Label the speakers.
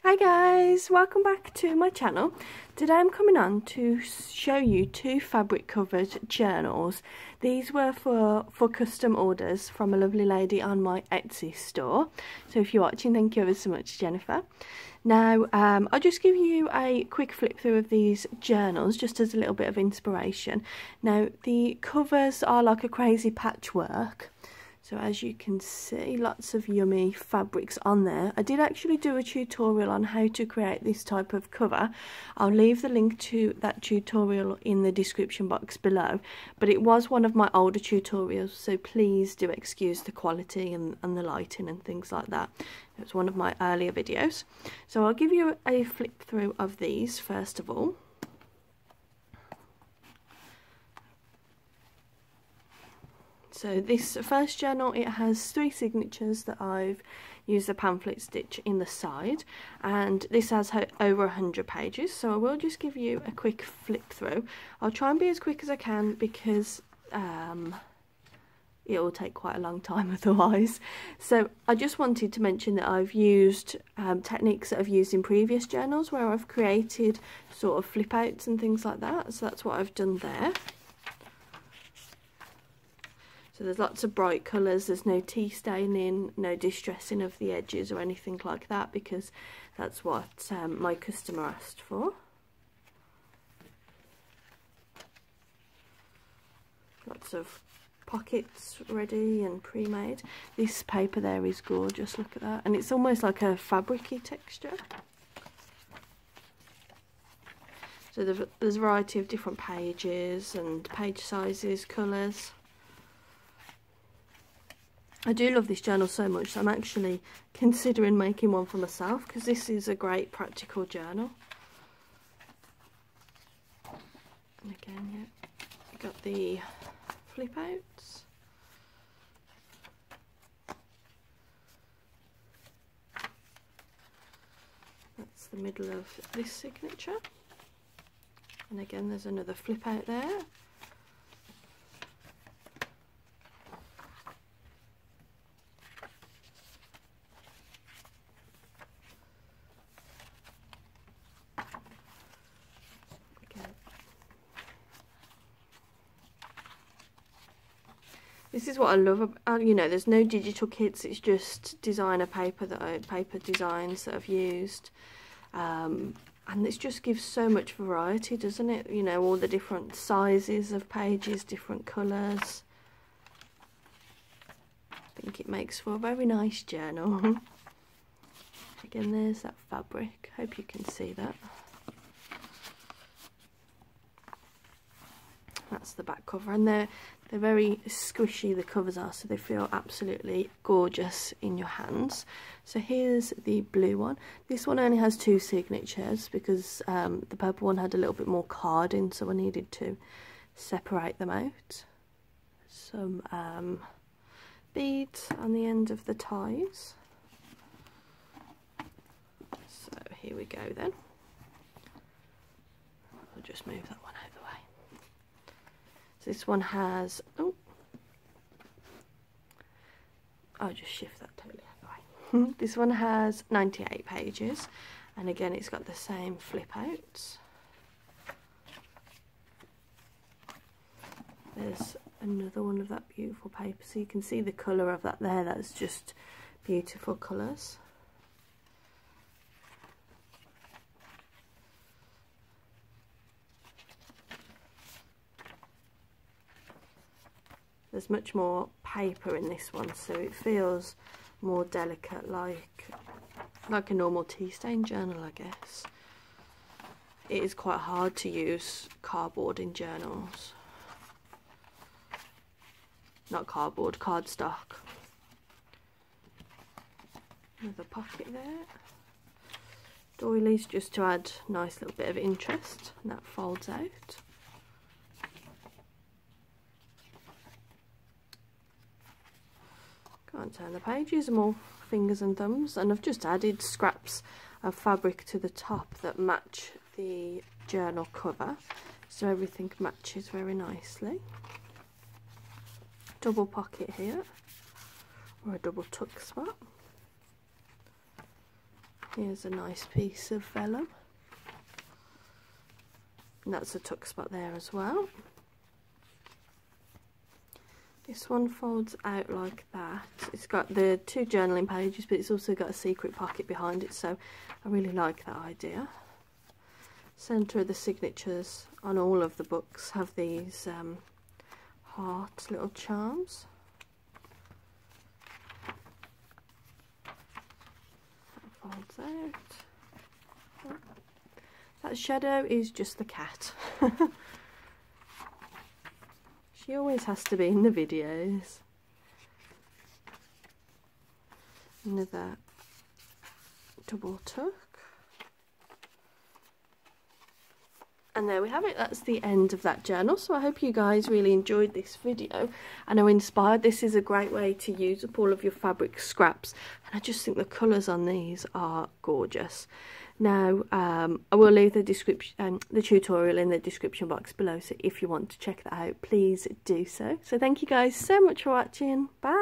Speaker 1: Hi guys, welcome back to my channel. Today I'm coming on to show you two fabric covered journals. These were for custom orders from a lovely lady on my Etsy store. So if you're watching, thank you ever so much, Jennifer. Now I'll just give you a quick flip through of these journals just as a little bit of inspiration. Now the covers are like a crazy patchwork. So as you can see, lots of yummy fabrics on there. I did actually do a tutorial on how to create this type of cover. I'll leave the link to that tutorial in the description box below. But it was one of my older tutorials, so please do excuse the quality and the lighting and things like that. It was one of my earlier videos. So I'll give you a flip through of these first of all. So this first journal, it has 3 signatures that I've used the pamphlet stitch in the side, and this has over 100 pages, so I will just give you a quick flip through. I'll try and be as quick as I can because it will take quite a long time otherwise. So I just wanted to mention that I've used techniques that I've used in previous journals where I've created sort of flip outs and things like that, so that's what I've done there. So there's lots of bright colours, there's no tea staining, no distressing of the edges or anything like that, because that's what my customer asked for. Lots of pockets ready and pre-made. This paper there is gorgeous, look at that, and it's almost like a fabric-y texture. So there's a variety of different pages and page sizes, colours. I do love this journal so much, so I'm actually considering making one for myself because this is a great practical journal. And again, yeah, you got the flip outs. That's the middle of this signature. And again, there's another flip out there. This is what I love about, you know, there's no digital kits, it's just designer paper paper designs that I've used. And it just gives so much variety, doesn't it? You know, all the different sizes of pages, different colours. I think it makes for a very nice journal. Again, there's that fabric, hope you can see that. That's the back cover, and they're very squishy, the covers are, so they feel absolutely gorgeous in your hands. So here's the blue one. This one only has 2 signatures because the purple one had a little bit more card in, so I needed to separate them out. Some beads on the end of the ties. So here we go then. I'll just move that one out of the way. So this one has, I'll just shift that totally out of the way. This one has 98 pages, and again it's got the same flip outs. There's another one of that beautiful paper, so you can see the colour of that there, that's just beautiful colours. There's much more paper in this one, so it feels more delicate, like a normal tea stain journal, I guess. It is quite hard to use cardboard in journals. Not cardboard, cardstock. Another pocket there. Doilies just to add a nice little bit of interest, and that folds out. Can't turn the pages, more fingers and thumbs, and I've just added scraps of fabric to the top that match the journal cover, so everything matches very nicely. Double pocket here, or a double tuck spot. Here's a nice piece of vellum. And that's a tuck spot there as well. This one folds out like that. It's got the 2 journaling pages, but it's also got a secret pocket behind it, so I really like that idea. Centre of the signatures on all of the books have these heart little charms. That folds out. That shadow is just the cat. She always has to be in the videos. Another double tuck. And there we have it. That's the end of that journal. So I hope you guys really enjoyed this video and are inspired. This is a great way to use up all of your fabric scraps. And I just think the colours on these are gorgeous. Now, I will leave the description, the tutorial in the description box below. So if you want to check that out, please do so. So thank you guys so much for watching. Bye.